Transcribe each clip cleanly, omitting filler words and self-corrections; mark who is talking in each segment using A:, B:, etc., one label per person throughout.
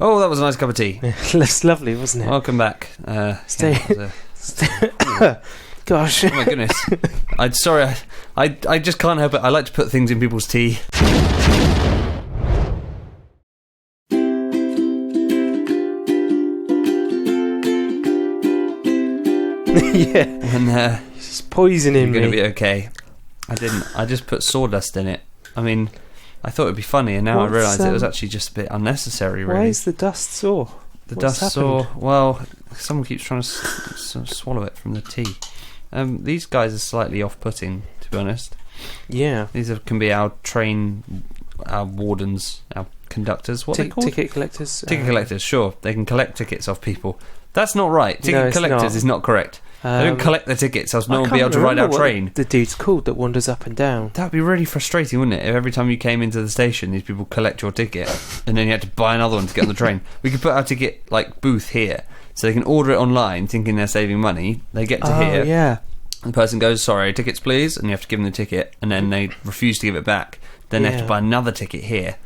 A: Oh, that was a nice cup of tea.
B: That's lovely, wasn't it?
A: Welcome back.
B: Stay. Gosh.
A: Oh my goodness. I just can't help it. I like to put things in people's tea.
B: Yeah.
A: And
B: It's poisoning
A: you're
B: me.
A: going to be okay. I didn't. I just put sawdust in it. I mean, I thought it'd be funny, and now I realise it was actually just a bit unnecessary, really.
B: Why is the dust sore?
A: The
B: What's
A: dust
B: happened?
A: saw. Well, someone keeps trying to swallow it from the tea. These guys are slightly off-putting, to be honest.
B: Yeah.
A: These can be our our wardens, our conductors. What are they called?
B: Ticket collectors.
A: Ticket collectors. Sure, they can collect tickets off people. That's not right.
B: No,
A: Ticket
B: it's
A: collectors
B: not.
A: is not correct. They don't collect the tickets, else no one will be able to ride our train.
B: The dude's called that wanders up and down.
A: That'd be really frustrating, wouldn't it? If every time you came into the station, these people collect your ticket, and then you had to buy another one to get on the train. We could put our ticket booth here, so they can order it online, thinking they're saving money. They get to here.
B: Yeah.
A: The person goes, "Sorry, tickets please," and you have to give them the ticket, and then they refuse to give it back. Then they have to buy another ticket here,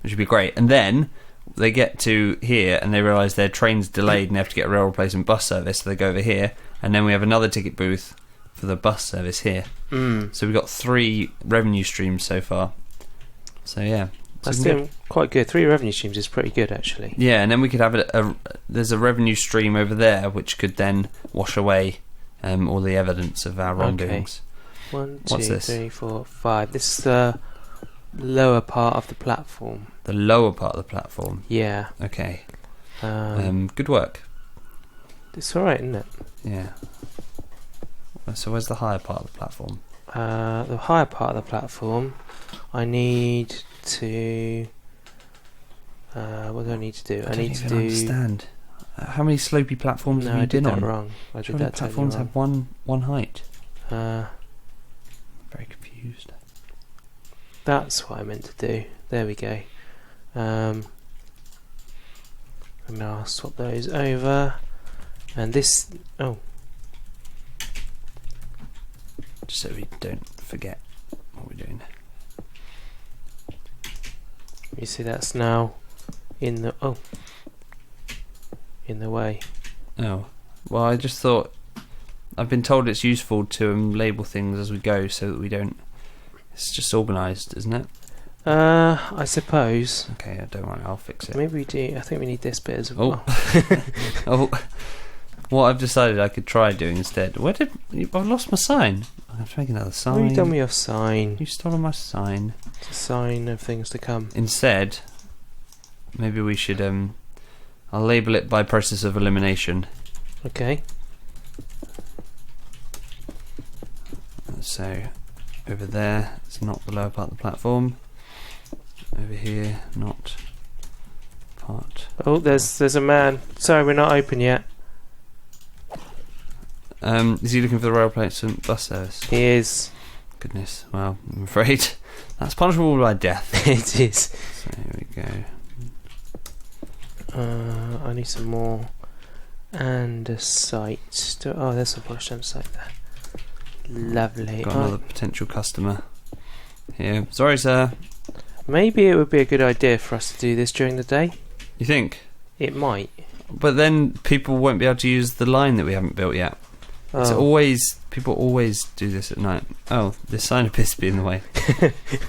A: which would be great. And then they get to here and they realise their train's delayed and they have to get a rail replacement bus service, so they go over here, and then we have another ticket booth for the bus service here. So we've got 3 revenue streams so far. So yeah,
B: that's doing quite good. 3 revenue streams is pretty good, actually.
A: Yeah, and then we could have there's a revenue stream over there which could then wash away all the evidence of our wrongdoings.
B: Okay. 1, 2,
A: What's this?
B: 3, 4, 5. This is the lower part of the platform.
A: The lower part of the platform.
B: Yeah.
A: Okay. Good work.
B: It's alright, isn't it?
A: Yeah. So where's the higher part of the platform?
B: The higher part of the platform, I need to... what do I need to do? I need to do...
A: understand. How many slopey platforms have
B: No,
A: you
B: I did
A: been
B: that
A: on?
B: wrong. I did
A: Surely
B: that totally
A: platforms
B: wrong.
A: have one height.
B: Uh,
A: Very confused.
B: That's what I meant to do. There we go. And now I'll swap those over. And this... Oh.
A: Just so we don't forget what we're doing.
B: You see that's now in the... Oh. In the way.
A: Oh. Well, I just thought... I've been told it's useful to label things as we go so that we don't... It's just organised, isn't it?
B: I suppose.
A: Okay, don't worry, I'll fix it.
B: Maybe we do. I think we need this bit as well.
A: Oh. What I've decided I could try doing instead. I've lost my sign. I have to make another sign.
B: What have you done with your sign?
A: You stole my sign.
B: It's a sign of things to come.
A: Instead, maybe we should I'll label it by process of elimination.
B: Okay.
A: So over there, it's not the lower part of the platform. Over here, not part.
B: Oh, there's a man. Sorry, we're not open yet.
A: Is he looking for the rail replacement bus service?
B: He is.
A: Goodness. Well, I'm afraid that's punishable by death.
B: It is.
A: So here we go.
B: I need some more. And a site. Oh, there's some polished site there. Lovely.
A: Got another potential customer here. Sorry, sir.
B: Maybe it would be a good idea for us to do this during the day.
A: You think?
B: It might.
A: But then people won't be able to use the line that we haven't built yet. It's always... People always do this at night. Oh, this sign appears to be in the way.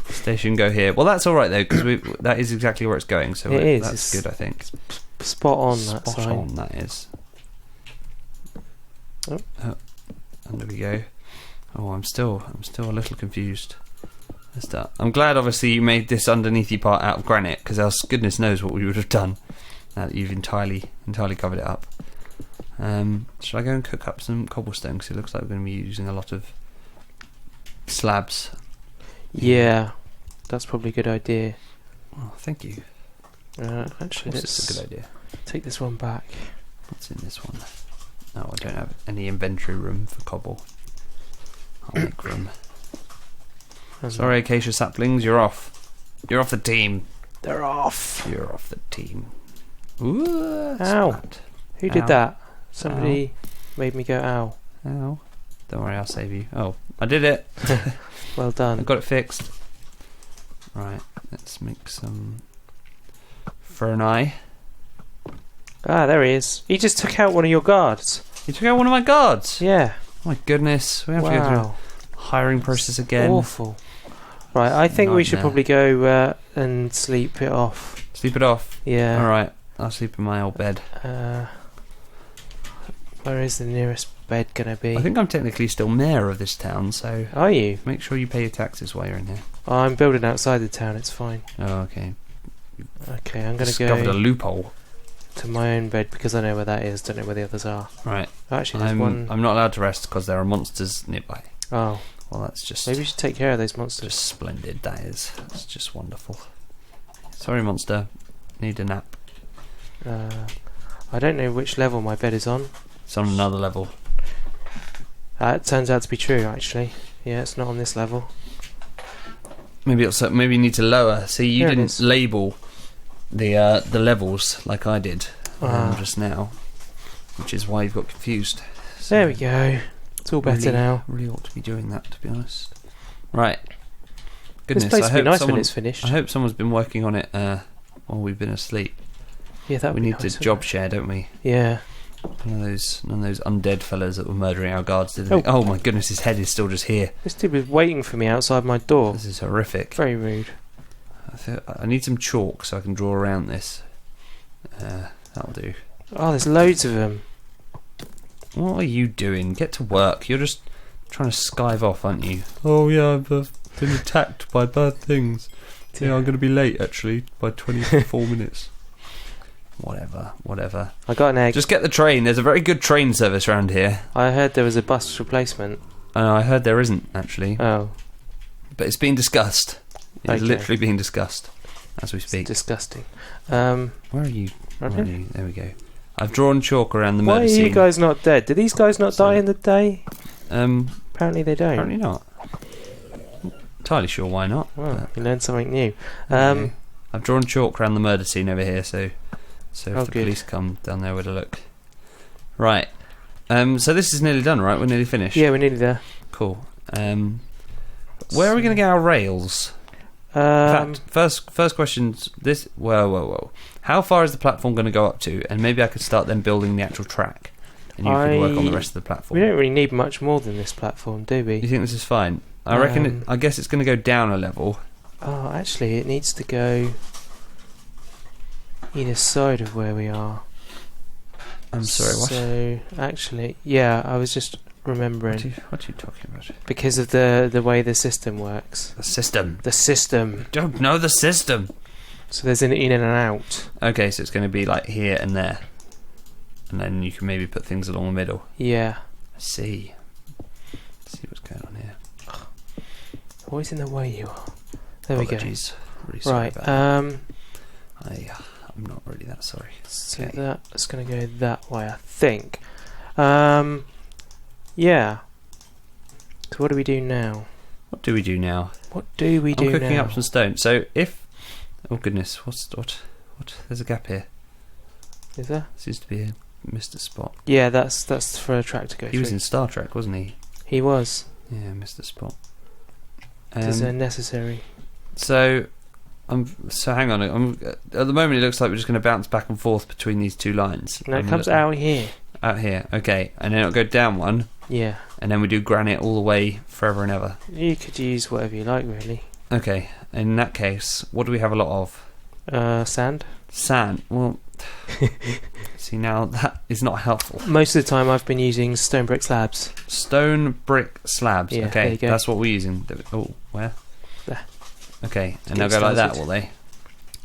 A: Station go here. Well, that's all right, though, because that is exactly where it's going. So that's good, I think.
B: Spot on, that
A: Spot
B: sign.
A: on, that is.
B: Oh.
A: And there we go. Oh, I'm still a little confused. I'm glad, obviously, you made this underneathy part out of granite, because else goodness knows what we would have done now that you've entirely covered it up. Should I go and cook up some cobblestone, because it looks like we're going to be using a lot of slabs.
B: Yeah, that's probably a good idea.
A: Oh, thank you.
B: Actually,
A: It's a good idea.
B: take this one back.
A: What's in this one? No, I don't have any inventory room for cobble. I'll make room. Sorry, acacia saplings, you're off. You're off the team.
B: They're off.
A: You're off the team. Ooh,
B: Ow.
A: splat.
B: Who
A: Ow.
B: did that? Somebody made me go ow.
A: Ow. Don't worry, I'll save you. Oh, I did it.
B: Well done.
A: I got it fixed. Right, let's make some fern eye.
B: Ah, there he is. He just took out one of your guards.
A: You took out one of my guards?
B: Yeah.
A: Oh my goodness. We have to go through a hiring process again.
B: Awful. Right, I think we should
A: Nightmare.
B: probably go and sleep it off.
A: Sleep it off?
B: Yeah.
A: Alright, I'll sleep in my old bed.
B: Where is the nearest bed going to be?
A: I think I'm technically still mayor of this town, so...
B: Are you?
A: Make sure you pay your taxes while you're in here.
B: Oh, I'm building outside the town, it's fine.
A: Oh, okay.
B: Okay, I'm going to
A: Discovered
B: go
A: a loophole.
B: to my own bed because I know where that is, don't know where the others are.
A: Right.
B: Actually, there's one...
A: I'm not allowed to rest because there are monsters nearby.
B: Oh.
A: Well, that's just...
B: Maybe we should take care of those monsters.
A: Just splendid, that is. That's just wonderful. Sorry, monster. Need a nap.
B: I don't know which level my bed is on.
A: It's on another level.
B: It turns out to be true, actually. Yeah, it's not on this level.
A: Maybe you need to lower. See, you
B: Here it
A: didn't
B: is.
A: label the levels like I did just now, which is why you've got confused. So
B: There we go. It's all better now.
A: Really ought to be doing that, to be honest. Right. Goodness,
B: This place
A: I
B: will be
A: hope
B: nice
A: someone,
B: when it's finished.
A: I hope someone's been working on it while we've been asleep.
B: Yeah, that would
A: We
B: be
A: need
B: nice,
A: to job share, don't we?
B: Yeah.
A: None of those undead fellas that were murdering our guards, did they?
B: Oh.
A: Oh my goodness, his head is still just here.
B: This dude was waiting for me outside my door.
A: This is horrific.
B: Very rude.
A: I need some chalk so I can draw around this. That'll do.
B: Oh, there's loads of them.
A: What are you doing? Get to work. You're just trying to skive off, aren't you? Oh yeah, I've been attacked by bad things. Yeah, I'm going to be late actually by 24 minutes. Whatever.
B: I got an egg.
A: Just get the train. There's a very good train service around here.
B: I heard there was a bus replacement.
A: I heard there isn't actually,
B: Oh,
A: but it's being discussed. It's
B: Okay.
A: literally being discussed as we
B: it's
A: speak.
B: disgusting.
A: Where are you?
B: Right
A: Where are
B: here.
A: you? There we go. I've drawn chalk around the
B: Why
A: murder
B: are
A: scene.
B: you guys not dead? Do these guys not die in the day? Apparently they don't.
A: Apparently not. Entirely sure why not.
B: Well, you learned something new.
A: Okay. I've drawn chalk around the murder scene over here, so if the
B: good.
A: police come down there with a look. Right. So this is nearly done, right? We're nearly finished.
B: Yeah, we're nearly there.
A: Cool. Where are we going to get our rails? In fact, first question's this. Whoa. How far is the platform going to go up to? And maybe I could start then building the actual track, and you could work on the rest of the platform.
B: We don't really need much more than this platform, do
A: You
B: we?
A: think this is fine? I reckon. I guess it's going to go down a level.
B: Oh, actually, it needs to go either side of where we are.
A: I'm sorry. What?
B: So, actually, yeah, I was just remembering.
A: What are you talking about?
B: Because of the way the system works.
A: The system.
B: The system.
A: Don't know the system.
B: So there's an in and an out.
A: Okay, so it's going to be like here and there, and then you can maybe put things along the middle.
B: Yeah.
A: I see. Let's see what's going on here.
B: Always in the way you are. There
A: Apologies. Really sorry
B: we go.
A: about
B: Right.
A: I'm not really that sorry.
B: So
A: Okay.
B: that's going to go that way, I think. Yeah. So what do we do now?
A: What do we do now?
B: What do we do
A: I'm cooking
B: now?
A: up some stone. So if, oh goodness, what? There's a gap here.
B: Is there?
A: Seems to be a Mr. Spot.
B: Yeah, that's for a track to go
A: He
B: through.
A: was in Star Trek, wasn't he?
B: He was.
A: Yeah, Mr. Spot.
B: It's necessary.
A: So hang on. At the moment, it looks like we're just going to bounce back and forth between these two lines.
B: No, it comes out here.
A: Out here, okay, and then it'll go down one,
B: Yeah.
A: and then we do granite all the way forever and ever.
B: You could use whatever you like, really.
A: Okay, in that case, what do we have a lot of?
B: Sand.
A: Sand. Well, see now that is not helpful.
B: Most of the time, I've been using stone brick slabs.
A: Stone brick slabs.
B: Yeah,
A: okay,
B: there you go.
A: that's what we're using. Oh, where?
B: There.
A: Okay, and
B: Get
A: they'll go like that,
B: started.
A: will they?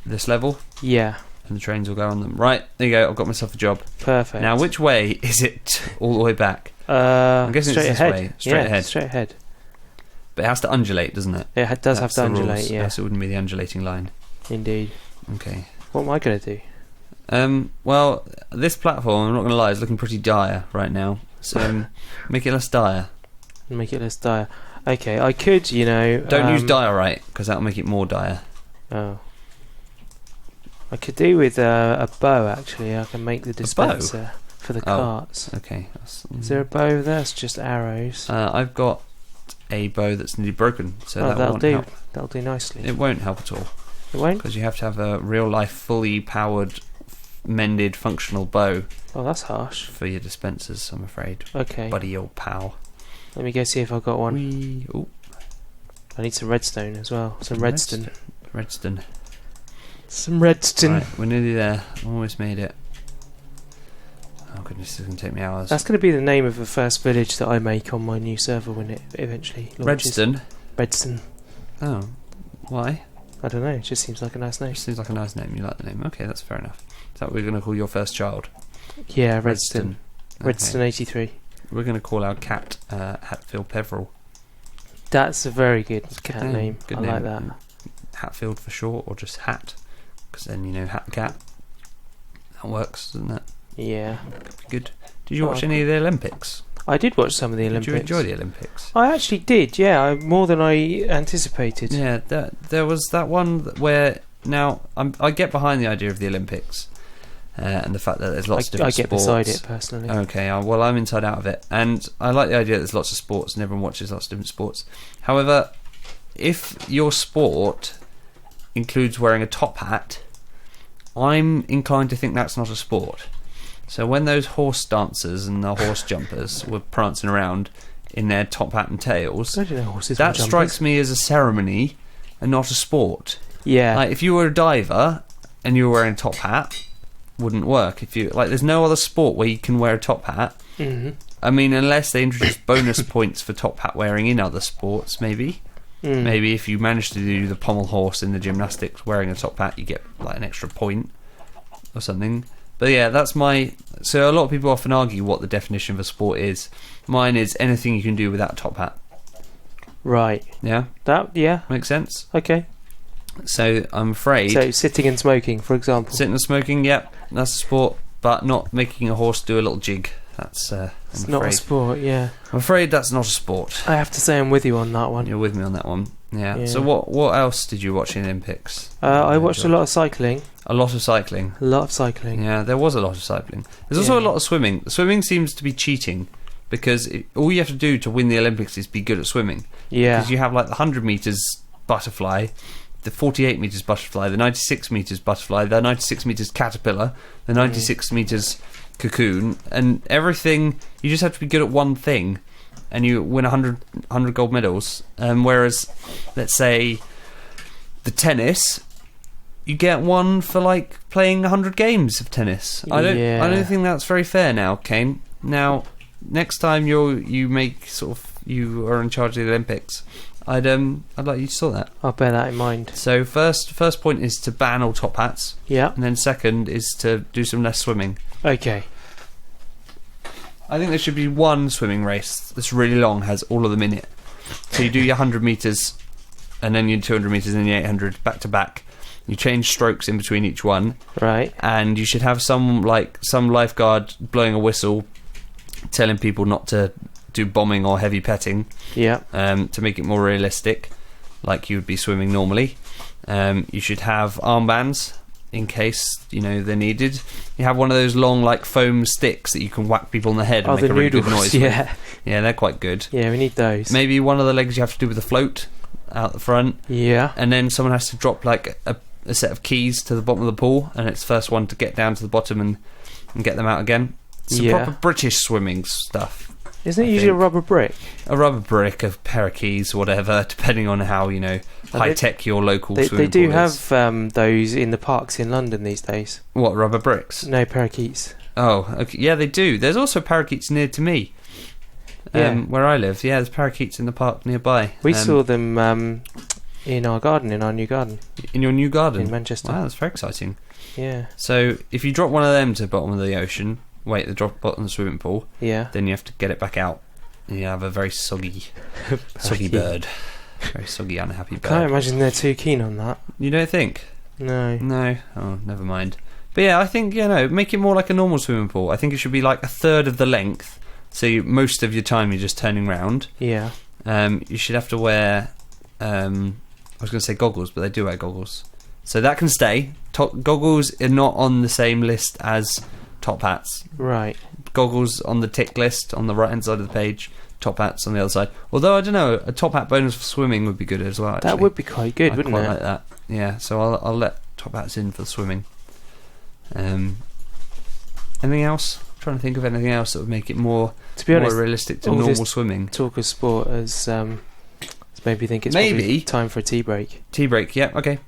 A: This level,
B: Yeah.
A: and the trains will go on them. Right, there you go. I've got myself a job.
B: Perfect.
A: Now, which way is it all the way back? I'm guessing
B: straight
A: it's this
B: ahead.
A: way. Straight ahead.
B: Straight ahead.
A: But it has to undulate, doesn't it?
B: It does have
A: That's
B: to
A: the
B: undulate,
A: rules.
B: yeah.
A: Else it wouldn't be the undulating line.
B: Indeed.
A: Okay.
B: What am I going to do?
A: Well, this platform, I'm not going to lie, is looking pretty dire right now. So make it less dire.
B: Make it less dire. Okay, I could,
A: Don't use diorite, because that'll make it more dire.
B: Oh. I could do with a bow, actually. I can make the dispenser for the carts.
A: Okay.
B: Is there a bow there? It's just arrows.
A: I've got a bow that's nearly broken, so that
B: that'll
A: won't
B: do.
A: help.
B: That'll do nicely.
A: It won't help at all,
B: It won't?
A: because you have to have a real-life, fully powered mended functional bow
B: Oh, that's harsh.
A: for your dispensers, I'm afraid.
B: Okay.
A: Buddy old pal.
B: Let me go see if I've got one.
A: Ooh,
B: I need some redstone as well. Some redstone.
A: Redstone.
B: Some redstone.
A: Right, we're nearly there. Almost made it. Oh goodness, this is going to take me hours.
B: That's going to be the name of the first village that I make on my new server when it eventually launches.
A: Redstone?
B: Redstone.
A: Oh, why?
B: I don't know, it just seems like a nice name.
A: It seems like a nice name. You like the name. Okay, that's fair enough. Is that what we're going to call your first child?
B: Yeah, Redstone.
A: Okay.
B: Redstone 83.
A: We're going to call our cat Hatfield Peveril.
B: That's a very good
A: That's a
B: cat name.
A: Good
B: I
A: name.
B: like that.
A: Hatfield for short, or just Hat, because then you know Hat the cat. That works, doesn't it?
B: Yeah.
A: Good. Did you watch any of the Olympics?
B: I did watch some of the Olympics.
A: Did you enjoy the Olympics?
B: I actually did, yeah, more than I anticipated.
A: Yeah, there was that one where now I get behind the idea of the Olympics and the fact that there's lots of different
B: sports. I get
A: sports.
B: beside it personally.
A: Okay, well I'm inside out of it, and I like the idea that there's lots of sports and everyone watches lots of different sports. However, if your sport includes wearing a top hat, I'm inclined to think that's not a sport. So when those horse dancers and the horse jumpers were prancing around in their top hat and tails,
B: I don't know horses
A: that
B: were
A: strikes
B: jumpers.
A: me as a ceremony and not a sport.
B: Yeah.
A: Like if you were a diver and you were wearing a top hat, wouldn't work. If you there's no other sport where you can wear a top hat.
B: Mm-hmm.
A: I mean, unless they introduce bonus points for top hat wearing in other sports, maybe.
B: Mm.
A: Maybe if you manage to do the pommel horse in the gymnastics wearing a top hat, you get like an extra point or something. But yeah, that's my... So a lot of people often argue what the definition of a sport is. Mine is anything you can do without a top hat.
B: Right.
A: Yeah?
B: Yeah.
A: Makes sense?
B: Okay.
A: So I'm afraid...
B: So sitting and smoking, for example.
A: Sitting and smoking, yep, that's a sport. But not making a horse do a little jig. That's...
B: it's not a sport, yeah.
A: I'm afraid that's not a sport.
B: I have to say I'm with you on that one.
A: You're with me on that one. Yeah.
B: Yeah.
A: So what else did you watch in the Olympics?
B: I watched a lot of cycling.
A: A lot of cycling.
B: A lot of cycling.
A: Yeah, there was a lot of cycling. There's also a lot of swimming. Swimming seems to be cheating because all you have to do to win the Olympics is be good at swimming.
B: Yeah.
A: Because you have like the 100 metres butterfly, the 48 metres butterfly, the 96 metres butterfly, the 96 metres caterpillar, the 96 metres cocoon, and everything. You just have to be good at one thing and you win 100 gold medals. Whereas, let's say, the tennis... You get one for like playing 100 games of tennis. I don't think that's very fair now, Kane. Now, next time you are in charge of the Olympics, I'd like you to sort that.
B: I'll bear that in mind.
A: So first point is to ban all top hats.
B: Yeah.
A: And then second is to do some less swimming.
B: Okay.
A: I think there should be one swimming race that's really long, has all of them in it. So you do your 100 metres, and then your 200 metres, and your 800 back to back. You change strokes in between each one.
B: Right.
A: And you should have some lifeguard blowing a whistle telling people not to do bombing or heavy petting.
B: Yeah.
A: To make it more realistic, like you would be swimming normally. You should have armbands in case, they're needed. You have one of those long like foam sticks that you can whack people on the head and make a really good noise.
B: Yeah.
A: With. Yeah, they're quite good.
B: Yeah, we need those.
A: Maybe one of the legs you have to do with a float out the front.
B: Yeah.
A: And then someone has to drop like a set of keys to the bottom of the pool, and it's the first one to get down to the bottom and get them out again. Some proper British swimming stuff.
B: Isn't it usually a rubber brick?
A: A rubber brick, a pair of keys, whatever, depending on how, high tech your local swimming pool is.
B: They do have those in the parks in London these days.
A: What, rubber bricks?
B: No, parakeets.
A: Oh, okay. Yeah, they do. There's also parakeets near to me. Where I live. Yeah, there's parakeets in the park nearby.
B: We saw them in our garden, in our new garden.
A: In your new garden?
B: In Manchester.
A: Wow, that's very exciting.
B: Yeah.
A: So, if you drop one of them to the bottom of the ocean, the bottom of the swimming pool, then you have to get it back out. And you have a very soggy bird. Very soggy, unhappy bird.
B: Can't imagine they're too keen on that.
A: You don't think?
B: No.
A: No? Oh, never mind. But yeah, I think, make it more like a normal swimming pool. I think it should be like a third of the length. So most of your time you're just turning round.
B: Yeah.
A: You should have to wear... I was going to say goggles, but they do wear goggles. So that can stay. Goggles are not on the same list as top hats.
B: Right.
A: Goggles on the tick list on the right-hand side of the page. Top hats on the other side. Although, I don't know, a top hat bonus for swimming would be good as well, actually.
B: That would be quite good, wouldn't it?
A: I quite like that. Yeah, so I'll let top hats in for the swimming. Anything else? I'm trying to think of anything else that would make it more,
B: To be honest,
A: realistic to
B: all
A: normal
B: this
A: swimming.
B: talk of sport has made me think it's probably time for a tea break.
A: Tea break, yeah, okay.